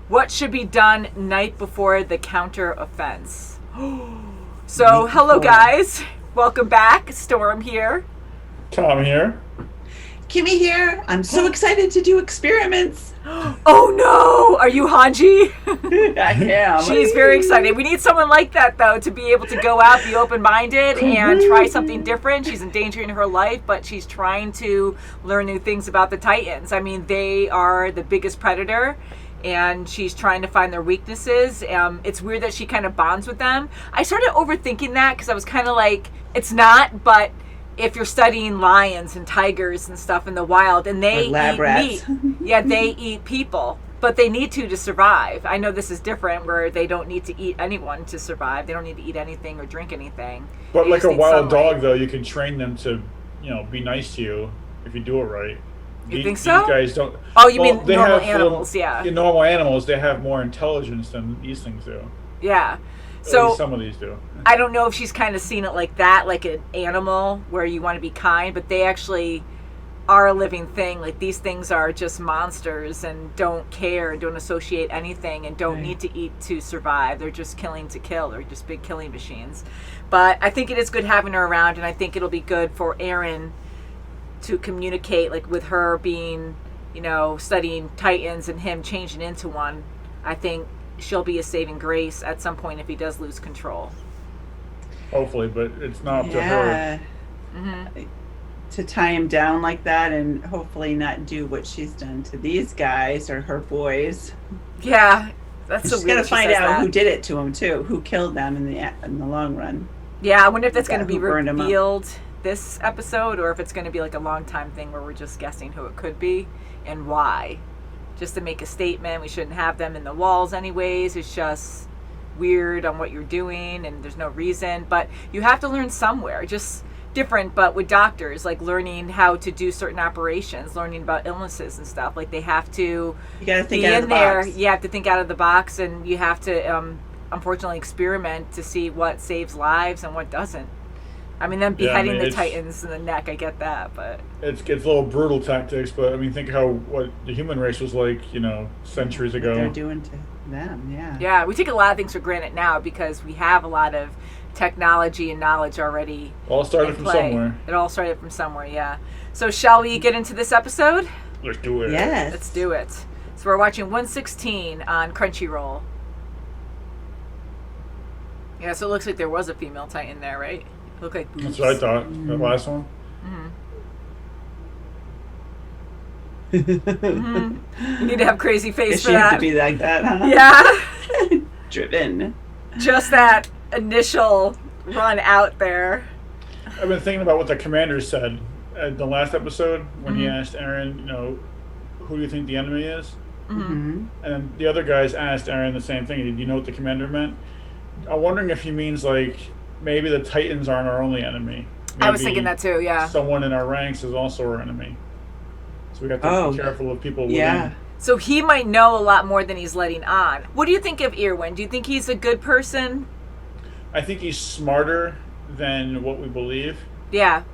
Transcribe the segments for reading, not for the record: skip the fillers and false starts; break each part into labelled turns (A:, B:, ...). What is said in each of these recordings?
A: What should be done night before the counter offense? So, hello guys. Welcome back. Storm here.
B: Tom here.
C: Kimmy here. I'm so excited to do experiments.
A: Oh no! Are you Hanji?
C: I am.
A: She's very excited. We need someone like that, though, to be able to go out, be open-minded, and try something different. She's endangering her life, but she's trying to learn new things about the Titans. I mean, they are the biggest predator, and she's trying to find their weaknesses. It's weird that she kind of bonds with them. I started overthinking that because I was kind of like, it's not, but if you're studying lions and tigers and stuff in the wild, and they eat meat, yeah, they eat people, but they need to survive. I know this is different where they don't need to eat anyone to survive. They don't need to eat anything or drink anything.
B: But like a wild dog, though, you can train them to, be nice to you if you do it right.
A: You think so?
B: These guys don't.
A: Oh, you mean normal animals? Yeah.
B: Normal animals, they have more intelligence than these things do.
A: Yeah. So
B: some of these do.
A: I don't know if she's kind of seen it like that, like an animal where you want to be kind, but they actually are a living thing. Like, these things are just monsters and don't care and don't associate anything and don't need to eat to survive. They're just killing to kill. They're just big killing machines. But I think it is good having her around, and I think it'll be good for Erwen to communicate, like, with her being, studying Titans and him changing into one. I think she'll be a saving grace at some point if he does lose control.
B: Hopefully, but it's not up to her.
A: Mm-hmm.
C: To tie him down like that and hopefully not do what she's done to these guys or her boys.
A: Yeah, that's so weird.
C: She's got to find out who did it to him too, who killed them in the long run.
A: Yeah, I wonder if that's going to be revealed this episode, or if it's going to be like a long time thing where we're just guessing who it could be and why. Just to make a statement, we shouldn't have them in the walls anyways. It's just weird on what you're doing and there's no reason. But you have to learn somewhere. Just different, but with doctors, like learning how to do certain operations, learning about illnesses and stuff. Like, they have to
C: you gotta think
A: be
C: out
A: in
C: of the
A: there.
C: box.
A: You have to think out of the box, and you have to unfortunately experiment to see what saves lives and what doesn't. I mean, them beheading the Titans in the neck, I get that, but
B: it's a little brutal tactics. But I mean, think what the human race was like, centuries ago.
C: What they're doing to them, yeah.
A: Yeah, we take a lot of things for granted now because we have a lot of technology and knowledge already.
B: All started from somewhere.
A: It all started from somewhere, yeah. So shall we get into this episode?
B: Let's do it.
C: Yes.
A: Let's do it. So we're watching 116 on Crunchyroll. Yeah, so it looks like there was a female Titan there, right? Look like boobs.
B: That's what I thought. The last one.
A: Mm-hmm. You need to have crazy face for that.
C: She have to be like that, huh?
A: Yeah.
C: Driven.
A: Just that initial run out there.
B: I've been thinking about what the commander said at the last episode when he asked Erwen, who do you think the enemy is?
A: Mm-hmm.
B: And the other guys asked Erwen the same thing. Did you know what the commander meant? I'm wondering if he means, like, maybe the Titans aren't our only enemy. Maybe
A: I was thinking that too, yeah.
B: Someone in our ranks is also our enemy. So we have to be careful of people within.
C: Yeah.
A: So he might know a lot more than he's letting on. What do you think of Erwen? Do you think he's a good person?
B: I think he's smarter than what we believe.
A: Yeah.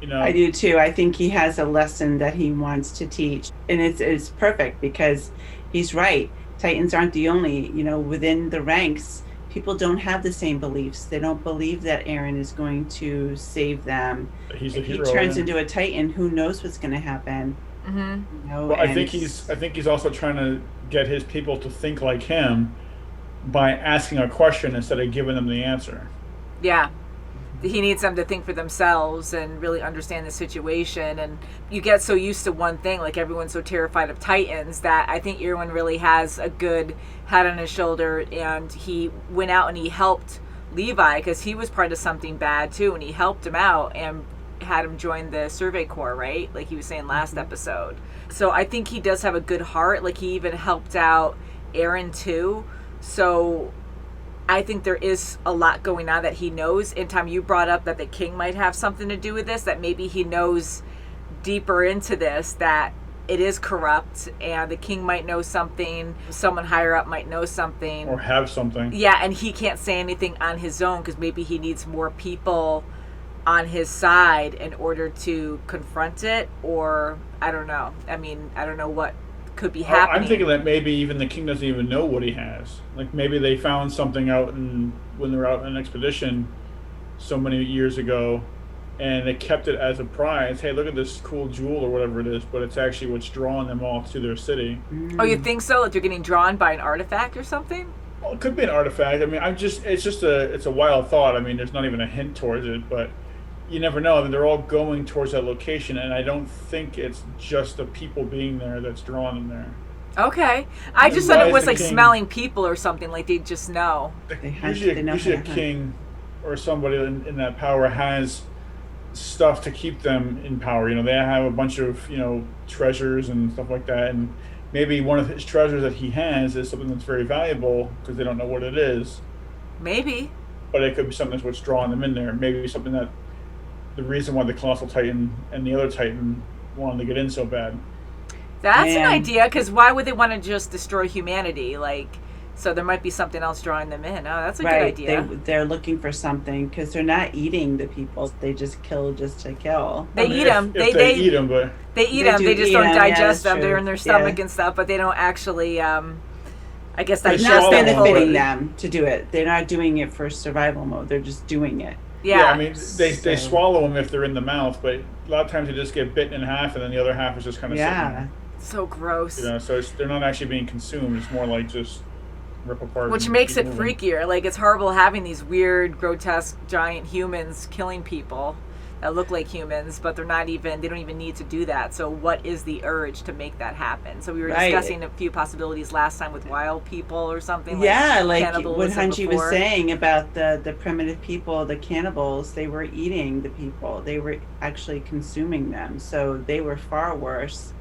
C: I do too. I think he has a lesson that he wants to teach. And it's perfect because he's right. Titans aren't the only, within the ranks, people don't have the same beliefs. They don't believe that Erwen is going to save them.
B: He's
C: if
B: a hero.
C: He turns into a Titan, who knows what's going to happen?
A: Mm-hmm.
B: Well, I think he's also trying to get his people to think like him by asking a question instead of giving them the answer.
A: Yeah. He needs them to think for themselves and really understand the situation. And you get so used to one thing, like everyone's so terrified of Titans, that I think Erwen really has a good head on his shoulder. And he went out and he helped Levi because he was part of something bad too. And he helped him out and had him join the Survey Corp, right? Like he was saying last episode. So I think he does have a good heart. Like, he even helped out Erwen too. So I think there is a lot going on that he knows. In time, you brought up that the king might have something to do with this, that maybe he knows deeper into this that it is corrupt and the king might know something, someone higher up might know something.
B: Or have something.
A: Yeah, and he can't say anything on his own because maybe he needs more people on his side in order to confront it, or I don't know. I mean, I don't know what could be happening.
B: I'm thinking that maybe even the king doesn't even know what he has. Like maybe they found something out when they were out on an expedition so many years ago, and they kept it as a prize. Hey, look at this cool jewel or whatever it is, but it's actually what's drawing them all to their city.
A: Oh, you think so? Like they're getting drawn by an artifact or something?
B: Well, it could be an artifact. I mean, it's a wild thought. I mean, there's not even a hint towards it, but you never know. I mean, they're all going towards that location, and I don't think it's just the people being there that's drawing them there.
A: Okay. I just thought it was like
B: king,
A: smelling people or something, like they just know.
B: Usually a king or somebody in that power has stuff to keep them in power. You know, they have a bunch of, treasures and stuff like that, and maybe one of his treasures that he has is something that's very valuable because they don't know what it is.
A: Maybe.
B: But it could be something that's what's drawing them in there. Maybe something that the reason why the Colossal Titan and the other Titan wanted to get in so bad.
A: That's an idea, because why would they want to just destroy humanity? So there might be something else drawing them in. Oh, that's a good idea.
C: They're looking for something because they're not eating the people. They just kill just to kill.
A: They eat them.
B: They eat them, but
A: they eat them. They just don't digest them. They're in their stomach and stuff, but they don't actually. I guess
C: that's not benefiting them to do it. They're not doing it for survival mode. They're just doing it.
A: Yeah,
B: I mean, they swallow them if they're in the mouth, but a lot of times they just get bitten in half, and then the other half is just kind of sitting there.
A: So gross.
B: So they're not actually being consumed. It's more like just rip apart.
A: Which makes it freakier. Like, it's horrible having these weird, grotesque, giant humans killing people that look like humans, but they don't even need to do that. So what is the urge to make that happen? So we were discussing a few possibilities last time with wild people or something.
C: Like what Hunji was saying about the primitive people, the cannibals, they were eating the people. They were actually consuming them. So they were far worse.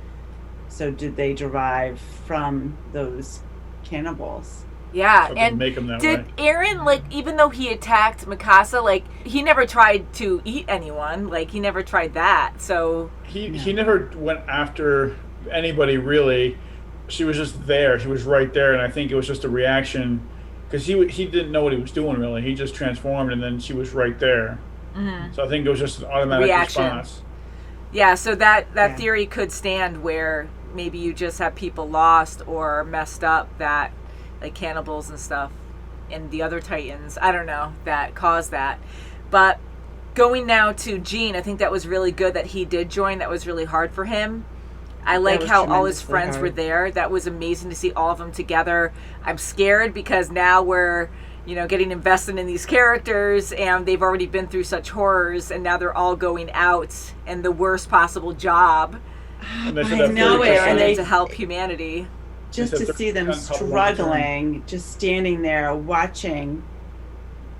C: So did they derive from those cannibals?
A: Yeah,
B: so
A: and
B: make them that
A: did
B: way.
A: Eren, even though he attacked Mikasa, he never tried to eat anyone. He never tried that. So
B: he never went after anybody really. She was just there. She was right there, and I think it was just a reaction because he didn't know what he was doing really. He just transformed, and then she was right there. Mm-hmm. So I think it was just an automatic response.
A: Yeah, so that theory could stand where maybe you just have people lost or messed up that. Like cannibals and stuff, and the other Titans, I don't know, that caused that. But going now to Gene, I think that was really good that he did join. That was really hard for him. I like how all his friends were there. That was amazing to see all of them together. I'm scared because now we're, getting invested in these characters, and they've already been through such horrors, and now they're all going out in the worst possible job.
B: And I know
A: it, and to help humanity.
C: Just to see them struggling, just standing there watching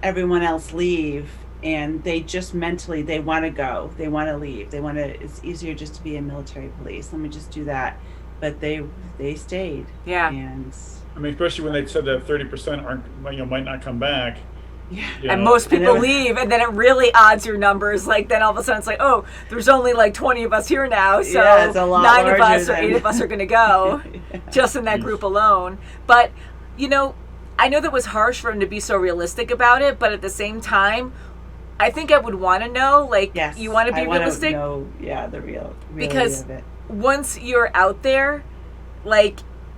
C: everyone else leave, and they just mentally, they want to go, they want to leave, it's easier just to be a military police, let me just do that. But they stayed.
A: Yeah.
C: And
B: I mean, especially when they said that 30% might not come back.
C: Yeah.
A: And most people leave, and then it really odds your numbers. Then all of a sudden it's like, oh, there's only 20 of us here now, so 9 of us or 8 of us are going to go just in that group alone. But, I know that was harsh for him to be so realistic about it, but at the same time, I think I would want to know, you want to be realistic?
C: Know, the reality
A: because
C: of it.
A: Once you're out there,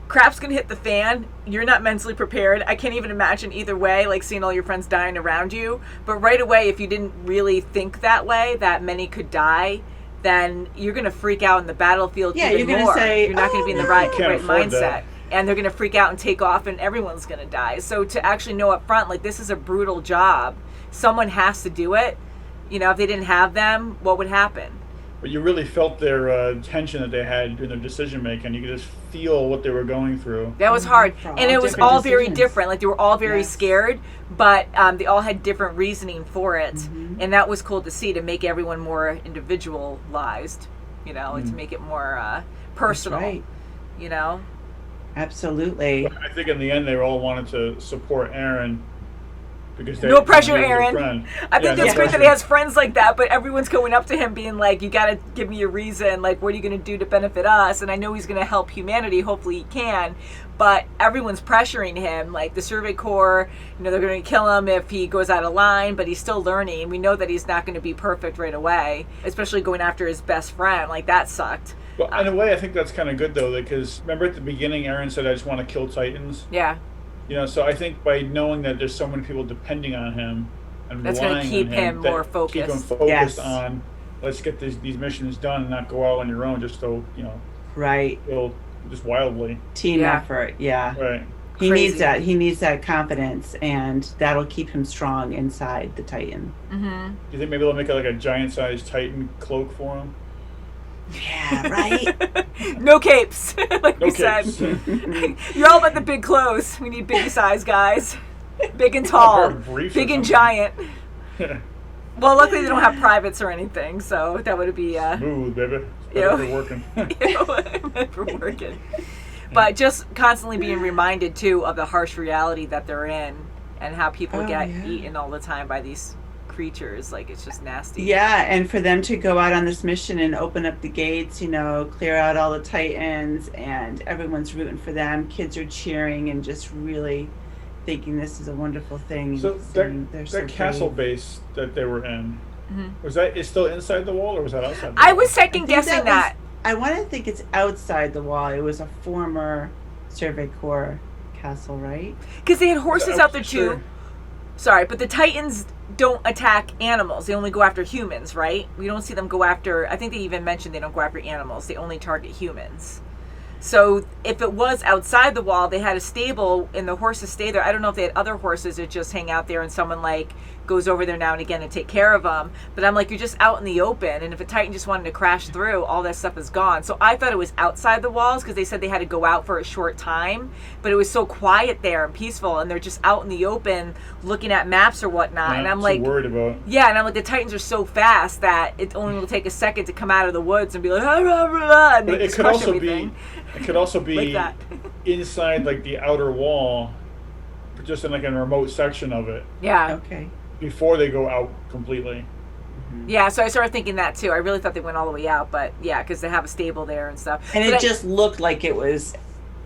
A: crap's gonna hit the fan. You're not mentally prepared. I can't even imagine either way, seeing all your friends dying around you. But right away, if you didn't really think that way, that many could die, then you're gonna freak out in the battlefield even
C: you're gonna
A: more.
C: Say,
A: you're not gonna be in the right mindset.
B: That.
A: And they're gonna freak out and take off, and everyone's gonna die. So to actually know up front, this is a brutal job. Someone has to do it. If they didn't have them, what would happen?
B: But you really felt their tension that they had during their decision making. You could just feel what they were going through.
A: That was hard, and it was all very different. They were all very scared, but they all had different reasoning for it, and that was cool to see, to make everyone more individualized. To make it more personal. That's right.
C: Absolutely.
B: But I think in the end, they all wanted to support Eren. Because
A: no pressure, Eren. I think it's great that he has friends like that, but everyone's going up to him being like, you got to give me a reason. What are you going to do to benefit us? And I know he's going to help humanity. Hopefully he can. But everyone's pressuring him. The Survey Corp, they're going to kill him if he goes out of line, but he's still learning. We know that he's not going to be perfect right away, especially going after his best friend. That sucked.
B: But in a way, I think that's kind of good though, because remember at the beginning, Aaron said, "I just want to kill Titans."
A: Yeah.
B: So I think by knowing that there's so many people depending on him and
A: That's
B: relying
A: going to keep
B: on
A: him more focused.
B: keep him focused
C: Yes.
B: on, let's get these missions done and not go out on your own just so
C: Right.
B: kill just wildly.
C: Team
A: Yeah.
C: effort. Yeah.
B: Right.
C: He
A: Crazy.
C: needs that. He needs that confidence, and that'll keep him strong inside the Titan.
A: Mm-hmm.
B: Do you think maybe they'll make like a giant-sized Titan cloak for him?
C: Yeah, right?
A: No capes, like
B: No
A: we
B: capes.
A: said. You're all about the big clothes. We need big size guys. Big and tall.
B: Briefs or
A: Big and
B: something.
A: giant. Well, luckily they don't have privates or anything, so that would be
B: Smooth, baby. It's
A: Yeah.
B: better for working.
A: meant for working. But just constantly being reminded too of the harsh reality that they're in and how people get eaten all the time by these creatures. Like, it's just nasty.
C: Yeah, and for them to go out on this mission and open up the gates, clear out all the Titans, and everyone's rooting for them. Kids are cheering and just really thinking this is a wonderful thing.
B: So
C: and they're so
B: that castle
C: brave.
B: base that they were in,
A: Mm-hmm.
B: was that is still inside the wall or was that outside the
A: I
B: wall?
A: was second
C: I think
A: guessing that.
C: I want to think it's outside the wall. It was a former Survey Corp castle, right?
A: Because they had horses out there
B: Sure.
A: too. Sorry, but the Titans don't attack animals. They only go after humans, right? We don't see them go after... I think they even mentioned they don't go after animals. They only target humans. So if it was outside the wall, they had a stable and the horses stay there. I don't know if they had other horses that just hang out there and someone goes over there now and again to take care of them. But I'm like, you're just out in the open. And if a Titan just wanted to crash through, all that stuff is gone. So I thought it was outside the walls because they said they had to go out for a short time. But it was so quiet there and peaceful. And they're just out in the open looking at maps or whatnot. And I'm
B: too
A: like,
B: worried about.
A: yeah, and I'm like, the Titans are so fast that it only will take a second to come out of the woods and be like, rah, rah, rah, and
B: But
A: they
B: it
A: just
B: could
A: crush
B: also
A: everything.
B: it could also be
A: Like that.
B: inside the outer wall, just in a remote section of it
A: Yeah.
C: Okay.
B: before they go out completely.
A: Yeah, so I started thinking that too. I really thought they went all the way out, but yeah, because they have a stable there and stuff.
C: And
A: But
C: it just looked like it was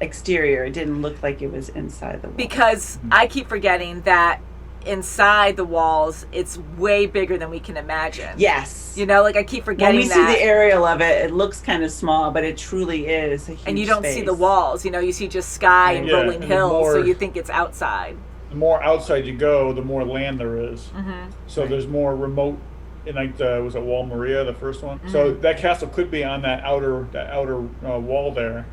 C: exterior. It didn't look like it was inside the wall.
A: because I keep forgetting that inside the walls, it's way bigger than we can imagine.
C: Yes.
A: I keep forgetting
C: When we
A: that.
C: see the aerial of it, it looks kind of small, but it truly is a huge
A: and you don't see the
C: space.
A: walls. You see just sky and
B: Yeah,
A: rolling
B: and the
A: hills, so
B: more-
A: you think it's outside.
B: The more outside you go, the more land there is.
A: Mm-hmm.
B: So
C: Right.
B: there's more remote. In was it Wall Maria, the first one? So
A: Mm-hmm.
B: that castle could be on that outer wall there.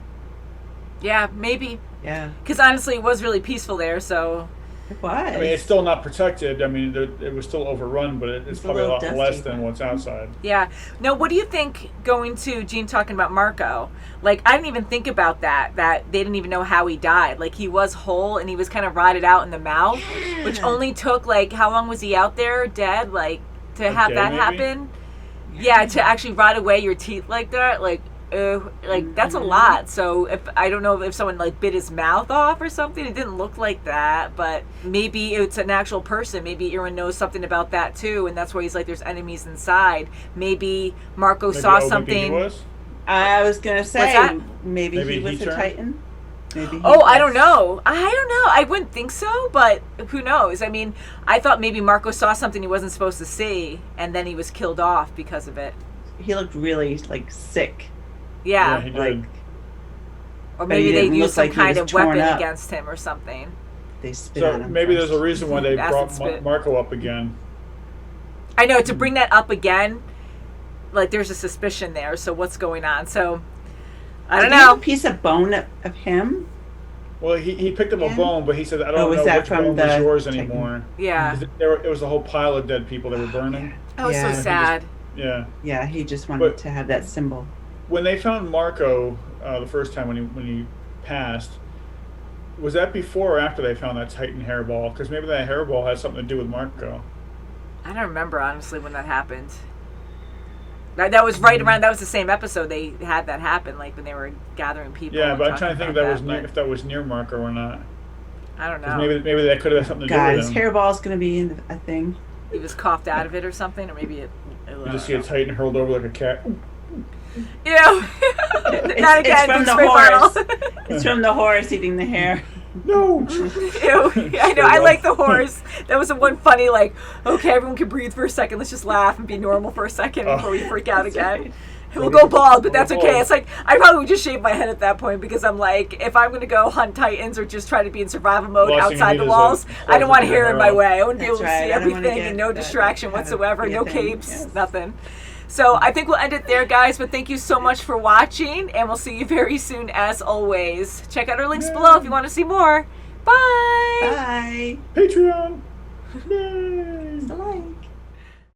A: Yeah, maybe.
C: Yeah,
A: Because honestly, it was really peaceful there, so...
C: it was.
B: I mean, it's still not protected. I mean, it was still overrun, but it's
C: It's a
B: probably a
C: little
B: lot
C: dusty,
B: less than
C: but-
B: what's outside.
A: Yeah. Now, what do you think going to Gene talking about Marco? I didn't even think about that they didn't even know how he died. He was whole and he was kind of rotted out in the mouth, which only took, how long was he out there dead? To have
B: day,
A: that
B: maybe?
A: happen? Yeah, to actually rot away your teeth like that, that's a lot. So if I don't know if someone bit his mouth off or something, it didn't look like that, but maybe it's an actual person. Maybe Erwen knows something about that too, and that's why he's there's enemies inside. Maybe Marco saw
B: Maybe he
A: something.
B: was?
C: I was gonna say
A: that?
C: maybe
B: Maybe
C: he
B: he
C: was a
B: turned?
C: Titan. Maybe.
A: Oh, I don't know. I wouldn't think so, but who knows? I mean, I thought maybe Marco saw something he wasn't supposed to see, and then he was killed off because of it.
C: He looked really sick.
A: Yeah.
B: he did.
C: Like
A: Or
C: But
A: maybe
C: he
A: they
C: didn't
A: used
C: look
A: some
C: like he
A: kind
C: was
A: of
C: torn
A: weapon
C: up.
A: against him or something.
C: they spit on
B: So
C: him.
B: maybe
C: first.
B: there's a reason why they
A: Acid
B: brought
A: spit.
B: Marco up again.
A: I know, to bring that up again, there's a suspicion there, so what's going on? So, I don't
C: Did he have
A: know.
C: a piece of bone of him.
B: Well, he picked up a
C: Yeah.
B: bone, but he said, I
C: Oh,
B: don't
C: was
B: know
C: that
B: which
C: from
B: bone was
C: the
B: yours
C: Titan?
B: anymore.
A: Yeah.
B: It was a whole pile of dead people that were burning.
A: That was
C: Yeah.
A: so sad.
B: Yeah.
C: Yeah, he just wanted
B: But-
C: to have that symbol.
B: When they found Marco the first time when he passed, was that before or after they found that Titan hairball? Because maybe that hairball has something to do with Marco.
A: I don't remember, honestly, when that happened. That was right around, that was the same episode they had that happen, when they were gathering people.
B: Yeah,
A: and
B: but I'm trying to think
A: talking
B: if
A: about
B: if that was near Marco or not.
A: but I don't
B: 'Cause
A: know.
B: maybe that could have something to do
C: Guys,
B: with him.
C: hairball's gonna be in a thing.
A: He was coughed out of it or something, or maybe it
B: You just see a Titan hurled over like a cat.
A: You know, not
C: It's
A: again,
C: from
A: big
C: the
A: spray
C: horse.
A: bottle.
C: It's from the horse eating the hair.
B: No.
A: Ew. I know. I like the horse. That was the one funny, okay, everyone can breathe for a second. Let's just laugh and be normal for a second before we freak out again. We'll go bald, but that's
B: Go
A: okay.
B: bald.
A: It's like I probably would just shave my head at that point because I'm like, if I'm gonna go hunt titans or just try to be in survival mode
B: Last thing you
A: outside
B: need
A: the
B: is
A: walls,
B: a
A: I don't want
B: closet
A: hair in my
B: off.
A: way. I wouldn't be able
C: That's
A: to
C: right.
A: see
C: I don't wanna
A: everything
C: get
A: and no
C: that-
A: distraction
C: have it
A: whatsoever,
C: be a
A: no
C: thing.
A: capes,
C: Yes.
A: nothing. So I think we'll end it there, guys. But thank you so much for watching, and we'll see you very soon, as always. Check out our links below if you want to see more. Bye.
C: Bye.
B: Patreon. Yay.
C: Bye.